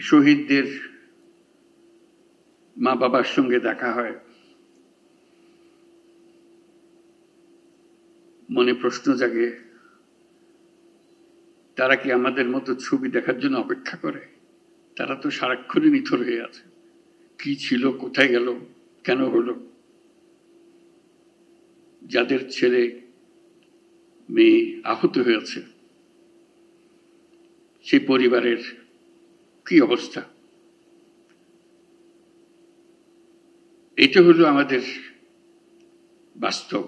শহীদদের মা বাবার সঙ্গে দেখা হয়, মনে প্রশ্ন জাগে, তারা কি আমাদের মতো ছবি দেখার জন্য অপেক্ষা করে? তারা তো সারাক্ষণই নিথর হয়ে আছে। কি ছিল, কোথায় গেল, কেন হলো? যাদের ছেলে মেয়ে আহত হয়েছে, সেই পরিবারের কি অবস্থা? এটা হলো আমাদের বাস্তব।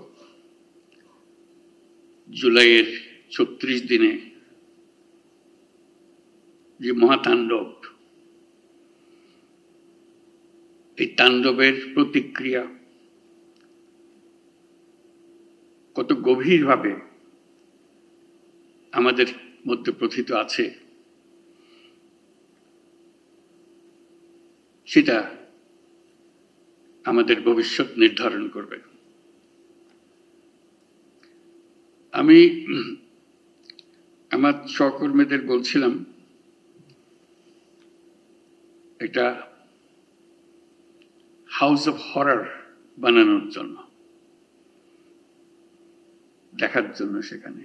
জুলাইয়ের ৩৬ দিনে যে মহাতাণ্ডব, এই তাণ্ডবের প্রতিক্রিয়া কত গভীরভাবে আমাদের মধ্যে প্রথিত আছে, সেটা আমাদের ভবিষ্যৎ নির্ধারণ করবে। আমি আমার সহকর্মীদের বলছিলাম, একটা হাউস অফ হরর বানানোর জন্য, দেখার জন্য সেখানে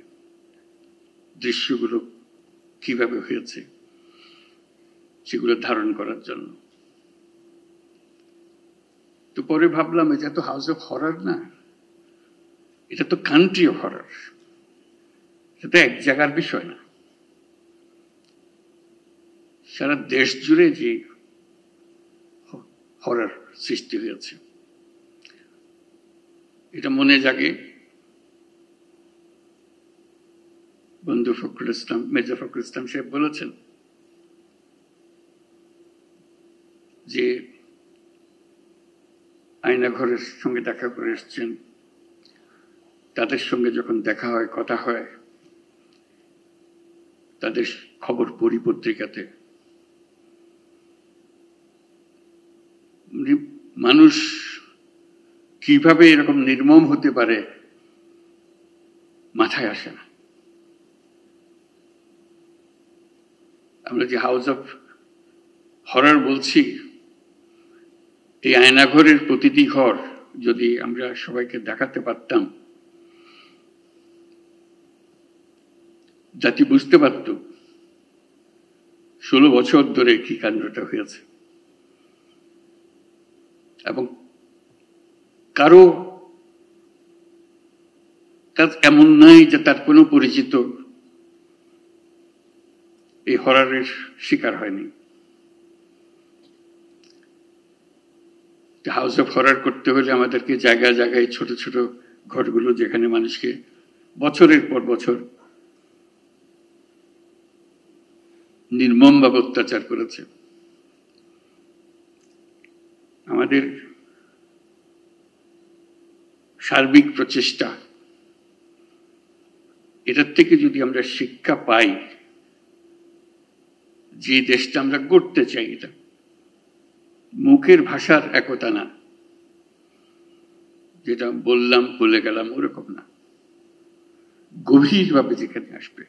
দৃশ্যগুলো কিভাবে হয়েছে সেগুলো ধারণ করার জন্য। তো পরে ভাবলাম, এটা তো হাউস অফ হরর না, এটা তো কান্ট্রি অফ হরর। এটা তো এক জায়গার বিষয় না, সারা দেশ জুড়ে যে হরর সৃষ্টি হয়েছে, এটা মনে জাগে। বন্ধু ফখরুল ইসলাম, মির্জা ফখরুল ইসলাম সাহেব বলেছেন যে আয়নাঘরের সঙ্গে দেখা করে এসছেন, তাদের সঙ্গে যখন দেখা হয়, কথা হয়, তাদের খবর পড়ি পত্রিকাতে, মানুষ কিভাবে এরকম নির্মম হতে পারে মাথায় আসে না। আমরা যে হাউস অফ হরর বলছি, এই আয়নাঘরের প্রতিটি ঘর যদি আমরা সবাইকে দেখাতে পারতাম, জাতি বুঝতে পারত 16 বছর ধরে কি কাণ্ডটা হয়েছে। এবং কারো কাজ এমন নাই যে তার কোনো পরিচিত এই হররের শিকার হয়নি। হাউস অফ হরর করতে হলে আমাদেরকে জায়গায় জায়গায় ছোট ছোট ঘরগুলো, যেখানে মানুষকে বছরের পর বছর নির্মমভাবে অত্যাচার করেছে, আমাদের সার্বিক প্রচেষ্টা, এটার থেকে যদি আমরা শিক্ষা পাই, যে দেশটা আমরা গড়তে চাই, এটা মুখের ভাষার একতা না, যেটা বললাম বলে গেলাম ওরকম না, গভীরভাবে যেখানে আসবে,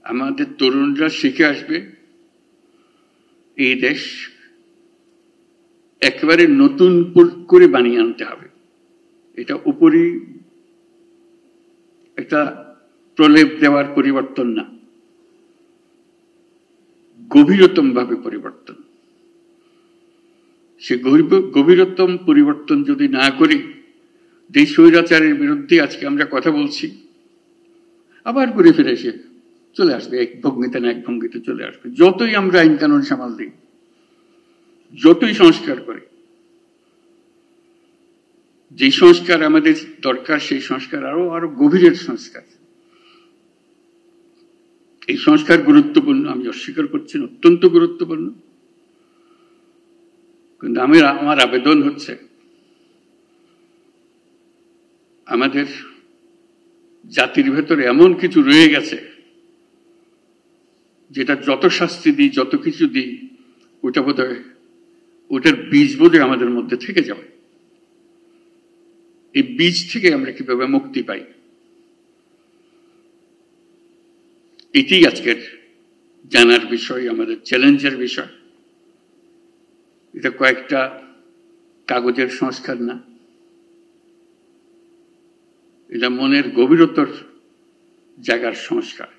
আমাদের তরুণরা শিখে আসবে, এই দেশ একেবারে নতুন করে বানিয়ে আনতে হবে। এটা উপরই একটা প্রলেপ দেওয়ার পরিবর্তন না, গভীরতম ভাবে পরিবর্তন। সে গভীরতম পরিবর্তন যদি না করি, যে স্বৈরাচারের বিরুদ্ধে আজকে আমরা কথা বলছি, আবার ঘুরে ফিরে এসে চলে আসবে, এক ভঙ্গিতে না এক ভঙ্গিতে চলে আসবে। যতই আমরা আইন কানুন সামাল দিই, যতই সংস্কার করি, যে সংস্কার আমাদের দরকার, সেই সংস্কার আরো গভীরের সংস্কার। এই সংস্কার গুরুত্বপূর্ণ, আমি অস্বীকার করছি না, অত্যন্ত গুরুত্বপূর্ণ। কিন্তু আমার আবেদন হচ্ছে, আমাদের জাতির ভেতরে এমন কিছু রয়ে গেছে, যেটা যত শাস্তি দিই, যত কিছু দিই, ওটা বোধহয়, ওটার বীজ বোধহয় আমাদের মধ্যে থেকে যাবে। এই বীজ থেকে আমরা কিভাবে মুক্তি পাই, এটি আজকের জানার বিষয়, আমাদের চ্যালেঞ্জের বিষয়। এটা কয়েকটা কাগজের সংস্কার না, এটা মনের গভীরতর জায়গার সংস্কার।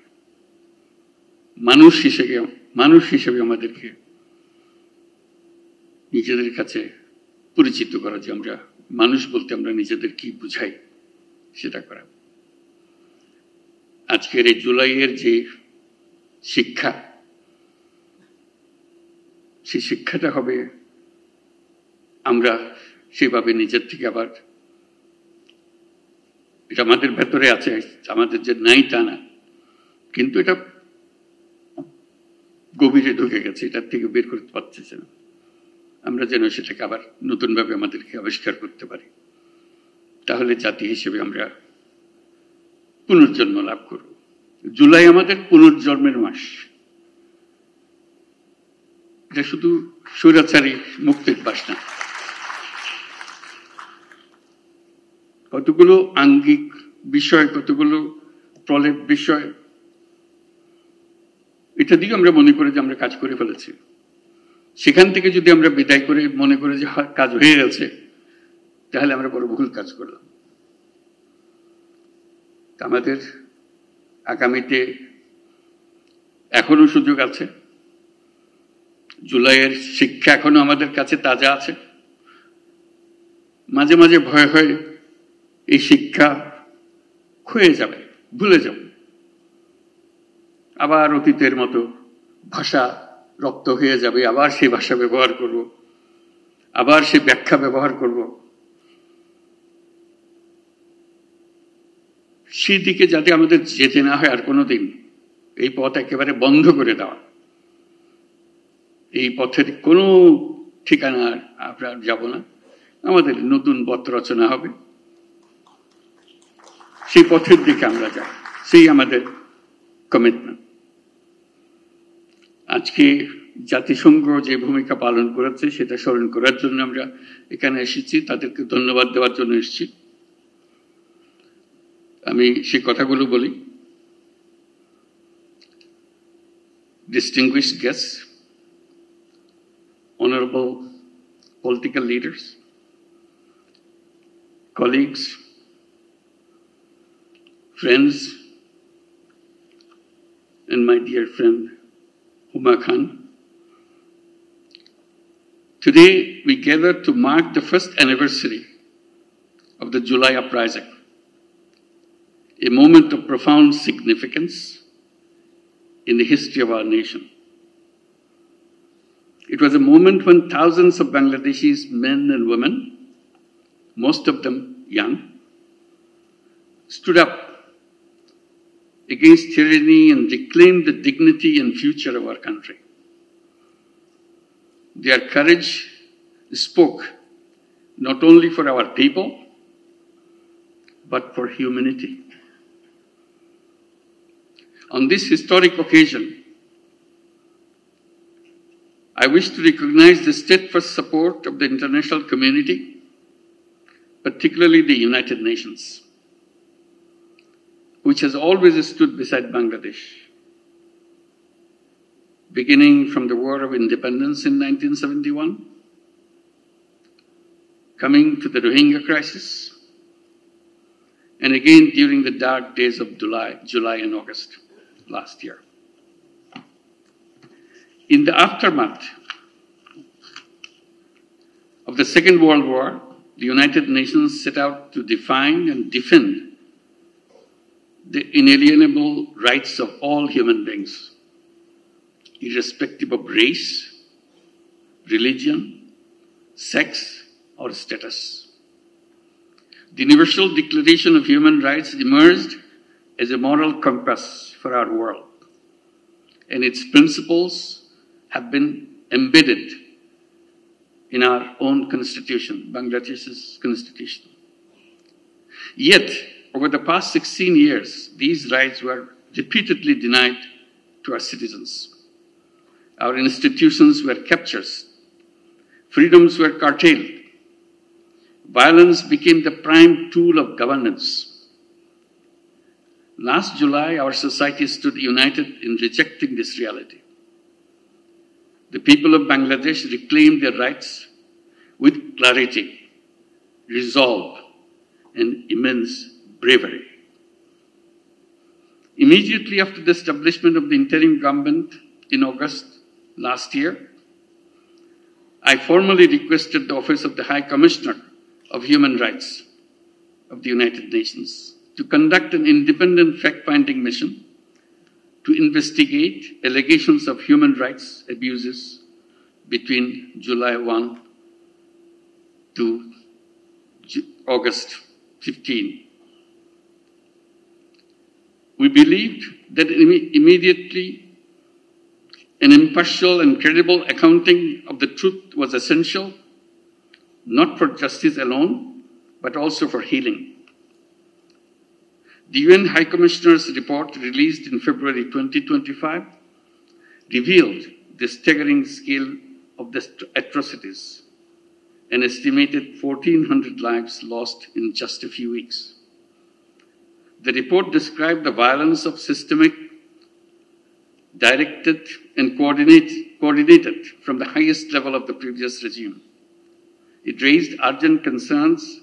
মানুষ হিসেবে আমাদেরকে নিজেদের কাছে পরিচিত করা, যে আমরা মানুষ বলতে আমরা নিজেদের কি বুঝাই সেটা করা। আজকের এই জুলাইয়ের যে শিক্ষা, সেই শিক্ষাটা হবে আমরা সেভাবে নিজের থেকে আবার, এটা আমাদের ভেতরে আছে, আমাদের যে নাই তা না, কিন্তু এটা গভীরে ঢুকে গেছে, এটার থেকে বের করতে পারতেছে না। আমরা যেন সেটাকে আবার নতুনভাবে আমাদেরকে আবিষ্কার করতে পারি, তাহলে জাতি হিসেবে আমরা পুনর্জন্ম লাভ করব। জুলাই আমাদের পুনর্জন্মের মাস। এটা শুধু স্বৈরাচারী মুক্তির মাস না, কতগুলো আঙ্গিক বিষয়, কতগুলো প্রলেপ বিষয়, এটা দিকে আমরা মনে করি যে আমরা কাজ করে ফেলেছি। সেখান থেকে যদি আমরা বিদায় করে মনে করি যে কাজ হয়ে গেছে, তাহলে আমরা বড় ভুল কাজ করলাম। আমাদের আগামীতে এখনো সুযোগ আছে। জুলাইয়ের শিক্ষা এখনো আমাদের কাছে তাজা আছে। মাঝে মাঝে ভয় হয় এই শিক্ষা ক্ষয়ে যাবে, ভুলে যাব, আবার অতীতের মতো ভাষা রপ্ত হয়ে যাবে, আবার সেই ভাষা ব্যবহার করব, আবার সেই ব্যাখ্যা ব্যবহার করব। সেই দিকে যাতে আমাদের যেতে না হয় আর কোনোদিন, এই পথ একেবারে বন্ধ করে দেওয়া। এই পথের কোনো ঠিকানা আমরা যাব না, আমাদের নতুন পথ রচনা হবে, সেই পথের দিকে আমরা যাই, সেই আমাদের কমিটমেন্ট। আজকে জাতিসংঘ যে ভূমিকা পালন করেছে সেটা স্মরণ করার জন্য আমরা এখানে এসেছি, তাদেরকে ধন্যবাদ দেওয়ার জন্য এসেছি। আমি সেই কথাগুলো বলি। Distinguished guests, honorable political leaders, colleagues, friends, and my dear friend Huma Khan. Today we gather to mark the first anniversary of the July Uprising, a moment of profound significance in the history of our nation. It was a moment when thousands of Bangladeshis, men and women, most of them young, stood up against tyranny and reclaimed the dignity and future of our country. Their courage spoke not only for our people, but for humanity. On this historic occasion, I wish to recognize the steadfast support of the international community, particularly the United Nations, which has always stood beside Bangladesh, beginning from the War of Independence in 1971, coming to the Rohingya crisis, and again during the dark days of July and August last year. In the aftermath of the Second World War, the United Nations set out to define and defend the inalienable rights of all human beings, irrespective of race, religion, sex, or status. The Universal Declaration of Human Rights emerged as a moral compass for our world, and its principles have been embedded in our own constitution, Bangladesh's constitution. Yet, over the past 16 years, these rights were repeatedly denied to our citizens. Our institutions were captured, freedoms were curtailed, violence became the prime tool of governance. Last July, our society stood united in rejecting this reality. The people of Bangladesh reclaimed their rights with clarity, resolve, and immense bravery. Immediately after the establishment of the interim government in August last year, I formally requested the Office of the High Commissioner of Human Rights of the United Nations to conduct an independent fact-finding mission to investigate allegations of human rights abuses between July 1 to August 15. We believed that immediately an impartial and credible accounting of the truth was essential, not for justice alone, but also for healing. The UN High Commissioner's report released in February 2025 revealed the staggering scale of the atrocities, an estimated 1,400 lives lost in just a few weeks. The report described the violence of systemic, directed and coordinated from the highest level of the previous regime. It raised urgent concerns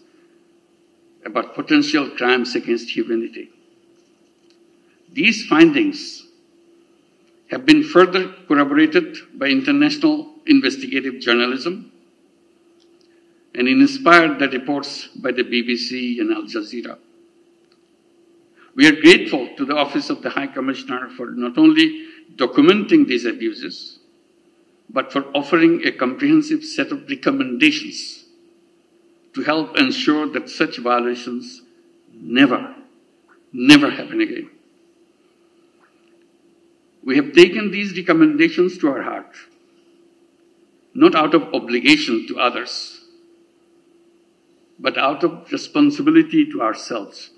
about potential crimes against humanity. These findings have been further corroborated by international investigative journalism and inspired the reports by the BBC and Al Jazeera. We are grateful to the Office of the High Commissioner for not only documenting these abuses, but for offering a comprehensive set of recommendations to help ensure that such violations never happen again. We have taken these recommendations to our heart, not out of obligation to others, but out of responsibility to ourselves.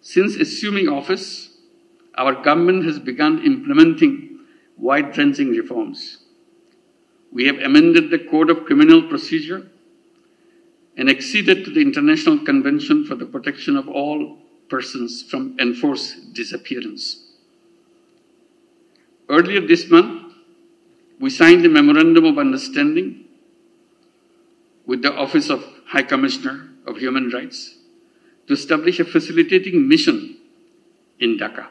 Since assuming office, our government has begun implementing wide-ranging reforms. We have amended the Code of Criminal Procedure and acceded to the International Convention for the Protection of All Persons from Enforced Disappearance. Earlier this month, we signed a Memorandum of Understanding with the Office of High Commissioner of Human Rights to establish a facilitating mission in Dhaka.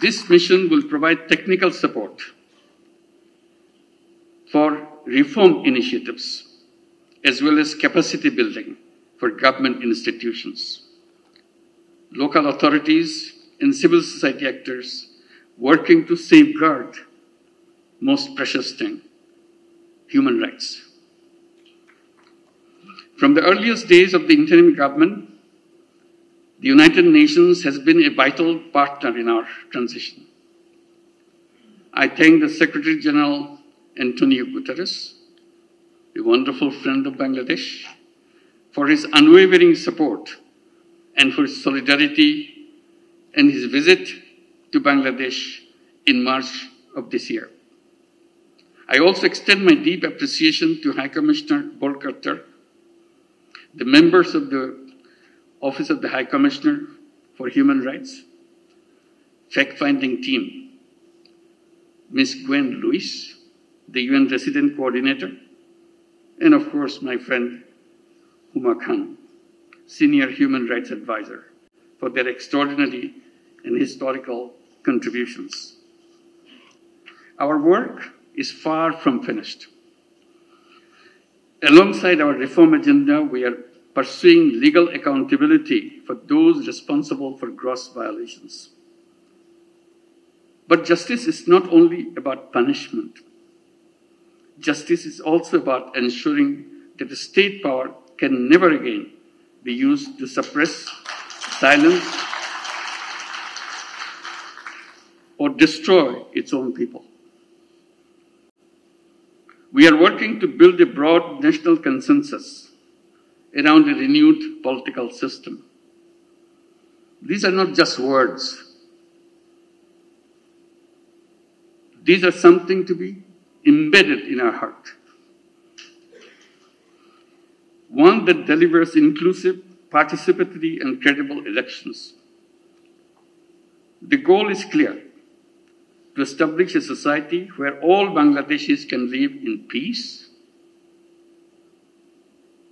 This mission will provide technical support for reform initiatives as well as capacity building for government institutions, local authorities, and civil society actors working to safeguard most precious thing, human rights. From the earliest days of the interim government, the United Nations has been a vital partner in our transition. I thank the Secretary General Antonio Guterres, a wonderful friend of Bangladesh, for his unwavering support and for his solidarity and his visit to Bangladesh in March of this year. I also extend my deep appreciation to High Commissioner Volker Turk, the members of the Office of the High Commissioner for Human Rights, fact-finding team, Ms. Gwen Lewis, the UN Resident Coordinator, and of course my friend Huma Khan, Senior Human Rights Advisor, for their extraordinary and historical contributions. Our work is far from finished. Alongside our reform agenda, we are pursuing legal accountability for those responsible for gross violations. But justice is not only about punishment. Justice is also about ensuring that the state power can never again be used to suppress, silence, or destroy its own people. We are working to build a broad national consensus around a renewed political system. These are not just words. These are something to be embedded in our heart. one that delivers inclusive, participatory, and credible elections. The goal is clear: to establish a society where all Bangladeshis can live in peace,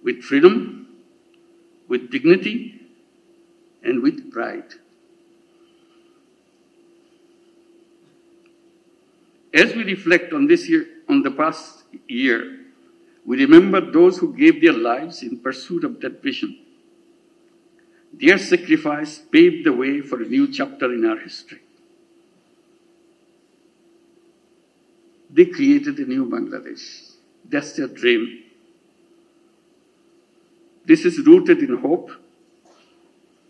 with freedom, with dignity, and with pride. As we reflect on the past year, we remember those who gave their lives in pursuit of that vision. Their sacrifice paved the way for a new chapter in our history. They created a new Bangladesh. That's their dream. This is rooted in hope,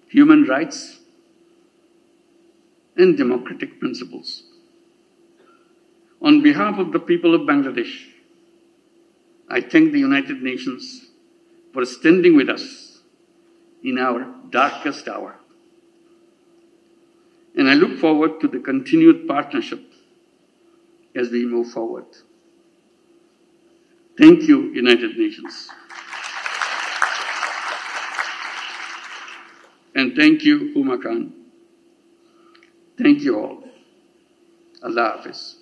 human rights, and democratic principles. On behalf of the people of Bangladesh, I thank the United Nations for standing with us in our darkest hour. And I look forward to the continued partnership as we move forward. Thank you, United Nations. And thank you, Huma Khan. Thank you all. Allah Hafiz.